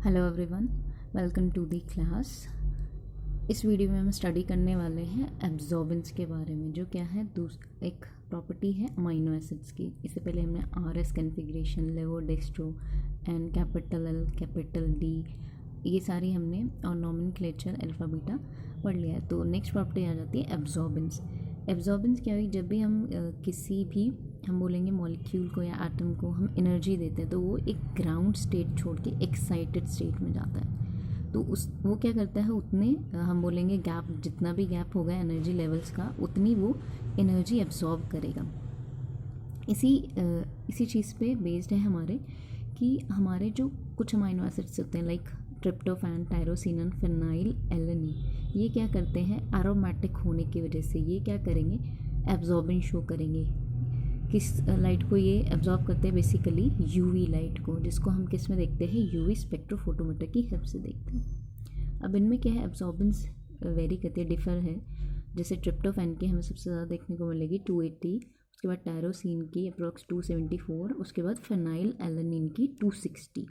Hello everyone, welcome to the class. इस video में हम स्टडी करने वाले हैं एब्जॉर्बेंस के बारे में, जो क्या है एक प्रॉपर्टी है अमीनो एसिड्स की। इससे पहले हमने RS configuration, levodextro and capital L, capital D, ये सारी हमने और नॉमेनक्लेचर अल्फ़ा बीटा पढ़ लिया है। तो नेक्स्ट प्रॉपर्टी आ जाती है एब्जॉर्बेंस। एब्जॉर्बेंस क्या हुई, जब भी हम किसी भी हम बोलेंगे मॉलिक्यूल को या एटम को हम एनर्जी देते हैं तो वो एक ग्राउंड स्टेट छोड़ के एक्साइटेड स्टेट में जाता है। तो वो क्या करता है, उतने हम बोलेंगे गैप, जितना भी गैप होगा एनर्जी लेवल्स का, उतनी वो एनर्जी एब्जॉर्ब करेगा। इसी चीज़ पे बेस्ड है हमारे कि हमारे जो कुछ अमीनो एसिड्स होते हैं like tryptophan, tyrosine, phenyl alanine, ये क्या करते हैं, एरोमेटिक होने की वजह से ये क्या करेंगे, एब्जॉर्बेंस शो करेंगे। किस लाइट को ये एब्जॉर्ब करते हैं, बेसिकली यूवी लाइट को, जिसको हम किस में देखते हैं, यूवी स्पेक्ट्रोफोटोमीटर की हेल्प से देखते हैं। अब इनमें क्या है, एब्जॉर्बेंस वेरी करती है, डिफर है। जैसे ट्रिप्टोफैन की हमें सबसे ज़्यादा देखने को मिलेगी 280, उसके बाद टायरोसिन की अप्रॉक्स 274, उसके बाद फिनाइल एलानिन की 260।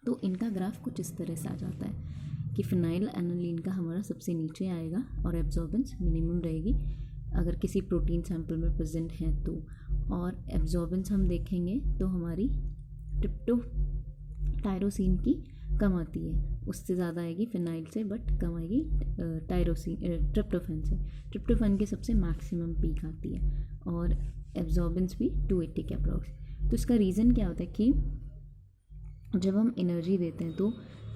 तो इनका ग्राफ कुछ इस तरह से आ जाता है कि फिनाइल एलानिन का हमारा सबसे नीचे आएगा और एब्जॉर्बेंस मिनिमम रहेगी अगर किसी प्रोटीन सैंपल में प्रेजेंट है तो। और एब्जॉर्बेंस हम देखेंगे तो हमारी टायरोसिन की कम आती है, उससे ज़्यादा आएगी फिनाइल से, बट कम आएगी ट्रिप्टोफैन से। ट्रिप्टोफैन की सबसे मैक्सिमम पीक आती है और एब्जॉर्बेंस भी 280 के अप्रॉक्स। तो इसका रीज़न क्या होता है कि जब हम एनर्जी देते हैं तो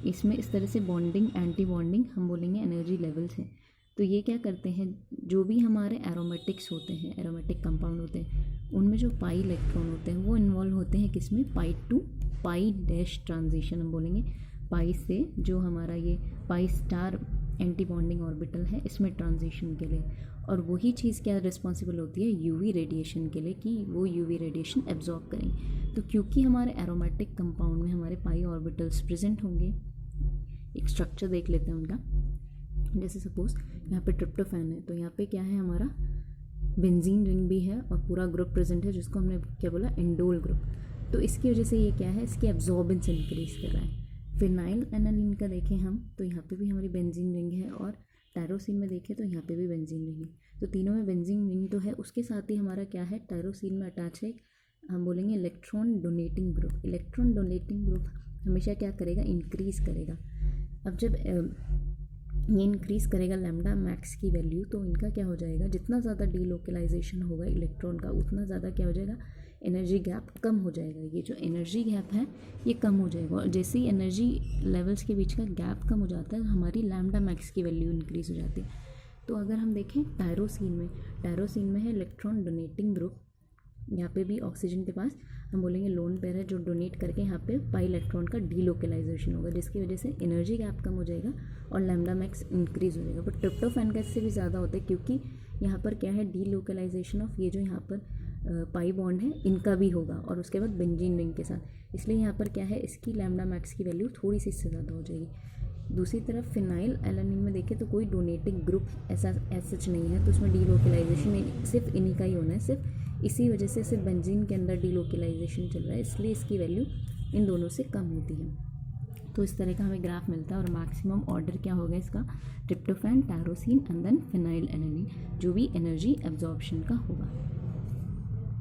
इसमें इस तरह से बॉन्डिंग, एंटी बॉन्डिंग हम बोलेंगे एनर्जी लेवल्स हैं। तो ये क्या करते हैं, जो भी हमारे एरोमेटिक्स होते हैं, एरोमेटिक कंपाउंड होते हैं, उनमें जो पाई इलेक्ट्रॉन होते हैं वो इन्वॉल्व होते हैं किसमें, पाई टू पाई डैश ट्रांजिशन हम बोलेंगे। पाई से जो हमारा ये pi star anti bonding orbital है, इसमें ट्रांजिशन के लिए। और वही चीज़ क्या रिस्पॉन्सिबल होती है, यूवी रेडिएशन के लिए, कि वो यूवी रेडिएशन एब्जॉर्ब करें। तो क्योंकि हमारे एरोमेटिक कंपाउंड में हमारे पाई ऑर्बिटल्स प्रेजेंट होंगे, एक स्ट्रक्चर देख लेते हैं उनका। जैसे सपोज यहाँ पे ट्रिप्टोफैन है, तो यहाँ पे क्या है, हमारा बेंजीन रिंग भी है और पूरा ग्रुप प्रेजेंट है, जिसको हमने क्या बोला, इंडोल ग्रुप। तो इसकी वजह से ये क्या है, इसकी एब्जॉर्बेंस इंक्रीज कर रहा है। फिनाइल एलानिन का देखें हम तो यहाँ पे भी हमारी बेंजीन रिंग है, और टायरोसिन में देखें तो यहाँ पे भी बेंजीन रिंग है। तो तीनों में बेंजीन रिंग तो है, उसके साथ ही हमारा क्या है, टायरोसिन में अटैच है हम बोलेंगे electron donating group. Electron donating group हमेशा क्या करेगा, इंक्रीज़ करेगा। अब जब ये इंक्रीज़ करेगा लैम्डा मैक्स की वैल्यू, तो इनका क्या हो जाएगा, जितना ज़्यादा डीलोकलाइजेशन होगा इलेक्ट्रॉन का, उतना ज़्यादा क्या हो जाएगा, एनर्जी गैप कम हो जाएगा। ये जो एनर्जी गैप है ये कम हो जाएगा, और जैसे ही एनर्जी लेवल्स के बीच का गैप कम हो जाता है, हमारी लैम्डा मैक्स की वैल्यू इंक्रीज़ हो जाती है। तो अगर हम देखें टायरोसिन में है इलेक्ट्रॉन डोनेटिंग ग्रुप, यहाँ पे भी ऑक्सीजन के पास हम बोलेंगे लोन पेयर है जो डोनेट करके यहाँ पे पाई इलेक्ट्रॉन का डीलोकलाइजेशन होगा, जिसकी वजह से एनर्जी गैप कम हो जाएगा और लैम्डा मैक्स इंक्रीज़ हो जाएगा। बट ट्रिप्टोफैन का इससे भी ज़्यादा होता है, क्योंकि यहाँ पर क्या है, डीलोकलाइजेशन ऑफ ये जो यहाँ पर पाई बॉन्ड है इनका भी होगा, और उसके बाद बेंजीन रिंग के साथ, इसलिए यहाँ पर क्या है, इसकी लैम्डा मैक्स की वैल्यू थोड़ी सी इससे ज़्यादा हो जाएगी। दूसरी तरफ फिनाइल एलानिन में देखें तो कोई डोनेटिंग ग्रुप ऐसा सच नहीं है, तो उसमें डीलोकलाइजेशन सिर्फ इन्हीं का ही होना है, सिर्फ इसी वजह से सिर्फ बेंजीन के अंदर डीलोकलाइजेशन चल रहा है, इसलिए इसकी वैल्यू इन दोनों से कम होती है। तो इस तरह का हमें ग्राफ मिलता है, और मैक्सिमम ऑर्डर क्या होगा इसका, tryptophan, tyrosine and then phenylalanine, जो भी एनर्जी एब्जॉर्प्शन का होगा।